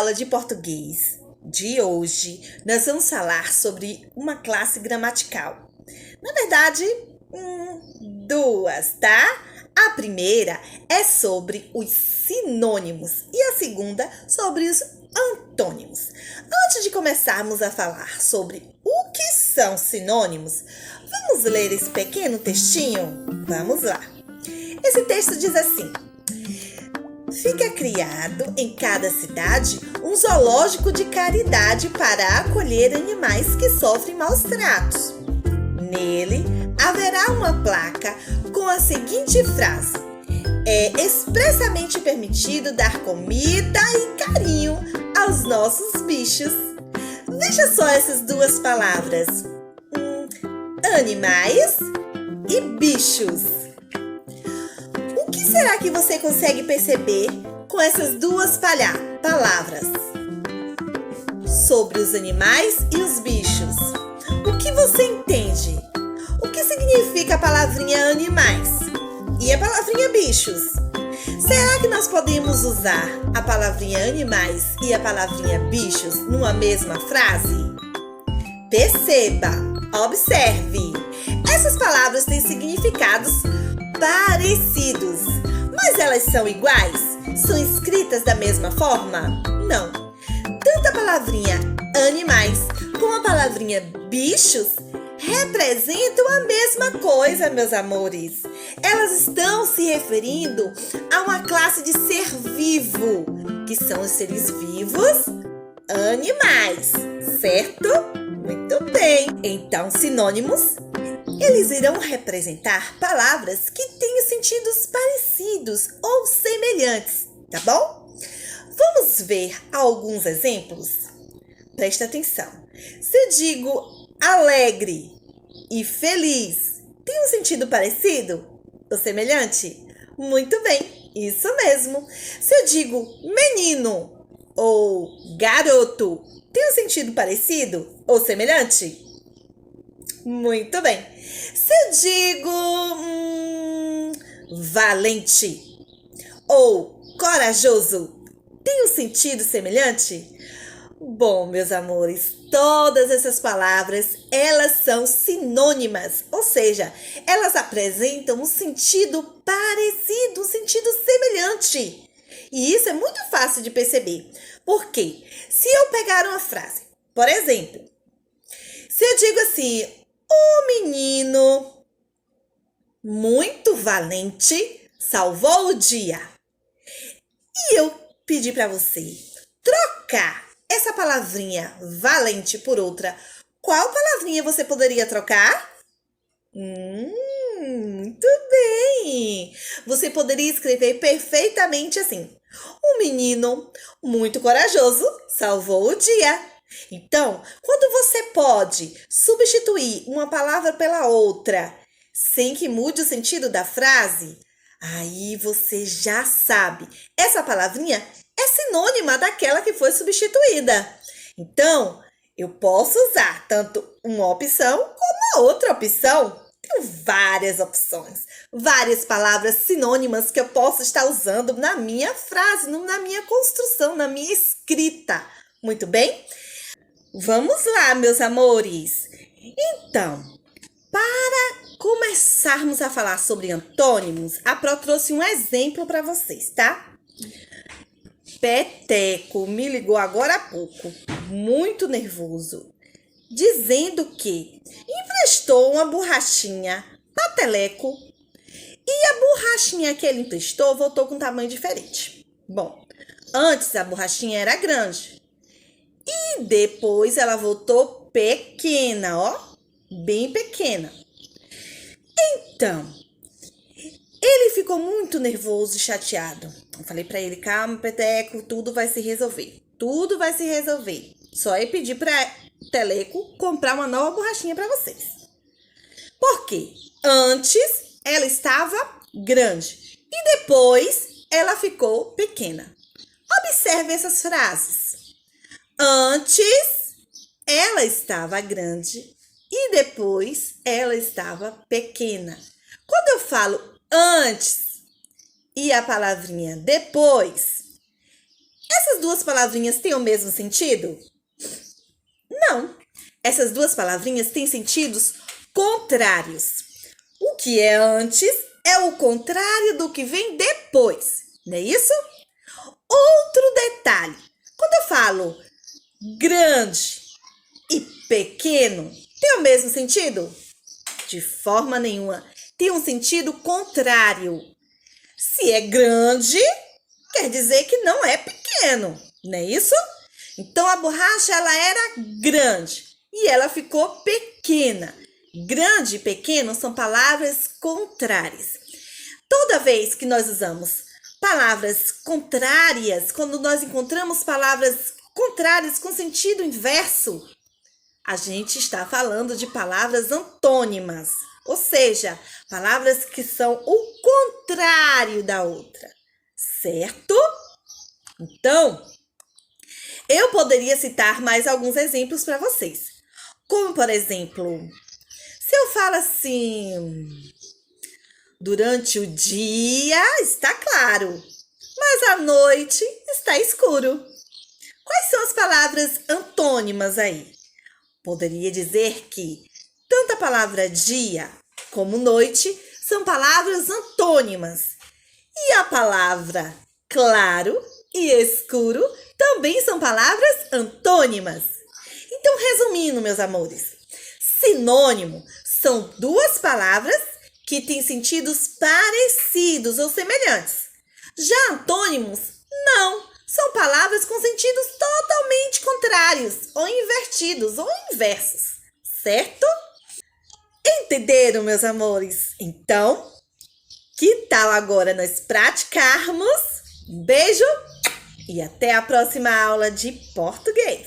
aula de português de hoje, nós vamos falar sobre uma classe gramatical. Na verdade, duas, tá? A primeira é sobre os sinônimos e a segunda sobre os antônimos. Antes de começarmos a falar sobre o que são sinônimos, vamos ler esse pequeno textinho? Vamos lá. Esse texto diz assim: fica criado em cada cidade um zoológico de caridade para acolher animais que sofrem maus tratos. Nele haverá uma placa com a seguinte frase: é expressamente permitido dar comida e carinho aos nossos bichos. Veja só essas duas palavras: animais e bichos. O que será que você consegue perceber com essas duas palavras sobre os animais e os bichos? O que você entende? O que significa a palavrinha animais e a palavrinha bichos? Será que nós podemos usar a palavrinha animais e a palavrinha bichos numa mesma frase? Perceba, observe. Essas palavras têm significados parecidos, mas elas são iguais? São escritas da mesma forma? Não. Tanto a palavrinha animais como a palavrinha bichos representam a mesma coisa, meus amores. Elas estão se referindo a uma classe de ser vivo, que são os seres vivos animais, certo? Muito bem. Então, sinônimos, eles irão representar palavras que tenham sentidos parecidos ou semelhantes, tá bom? Vamos ver alguns exemplos? Presta atenção. Se eu digo alegre e feliz, tem um sentido parecido ou semelhante? Muito bem, isso mesmo. Se eu digo menino ou garoto, tem um sentido parecido ou semelhante? Muito bem. Se eu digo valente ou corajoso, tem um sentido semelhante? Bom, meus amores, todas essas palavras, elas são sinônimas, ou seja, elas apresentam um sentido parecido, um sentido semelhante. E isso é muito fácil de perceber, porque se eu pegar uma frase, por exemplo, se eu digo assim: o menino muito valente salvou o dia, e eu pedir para você trocar essa palavrinha valente por outra, qual palavrinha você poderia trocar? Muito bem! Você poderia escrever perfeitamente assim: o menino muito corajoso salvou o dia. Então, quando você pode substituir uma palavra pela outra sem que mude o sentido da frase, aí você já sabe, essa palavrinha é sinônima daquela que foi substituída. Então, eu posso usar tanto uma opção como a outra opção. Tenho várias opções, várias palavras sinônimas que eu posso estar usando na minha frase, na minha construção, na minha escrita. Muito bem? Vamos lá, meus amores. Então, para começarmos a falar sobre antônimos, a Pro trouxe um exemplo para vocês, tá? Peteco me ligou agora há pouco, muito nervoso, dizendo que emprestou uma borrachinha para Teleco e a borrachinha que ele emprestou voltou com um tamanho diferente. Bom, antes a borrachinha era grande e depois ela voltou pequena, ó, bem pequena. Então, ele ficou muito nervoso e chateado. Eu falei para ele: calma, Peteco, tudo vai se resolver. Tudo vai se resolver. Só é pedir para Teleco comprar uma nova borrachinha para vocês. Por quê? Antes ela estava grande e depois ela ficou pequena. Observe essas frases. Antes ela estava grande e depois ela estava pequena. Quando eu falo antes e a palavrinha depois, Essas duas palavrinhas têm o mesmo sentido? Não. Essas duas palavrinhas têm sentidos contrários. O que é antes é o contrário do que vem depois, não é isso? Outro detalhe. Quando eu falo grande e pequeno, tem o mesmo sentido? De forma nenhuma. Tem um sentido contrário. Se é grande, quer dizer que não é pequeno, não é isso? Então, a borracha, ela era grande e ela ficou pequena. Grande e pequeno são palavras contrárias. Toda vez que nós usamos palavras contrárias, quando nós encontramos palavras contrárias com sentido inverso, a gente está falando de palavras antônimas, ou seja, palavras que são o contrário da outra, certo? Então, eu poderia citar mais alguns exemplos para vocês. Como, por exemplo, se eu falo assim, durante o dia está claro, mas à noite está escuro. Quais são as palavras antônimas aí? Poderia dizer que tanto a palavra dia como noite são palavras antônimas. E a palavra claro e escuro também são palavras antônimas. Então, resumindo, meus amores, sinônimo são duas palavras que têm sentidos parecidos ou semelhantes. Já antônimos, não. São palavras com sentidos totalmente contrários, ou invertidos, ou inversos, certo? Entenderam, meus amores? Então, que tal agora nós praticarmos? Um beijo e até a próxima aula de português!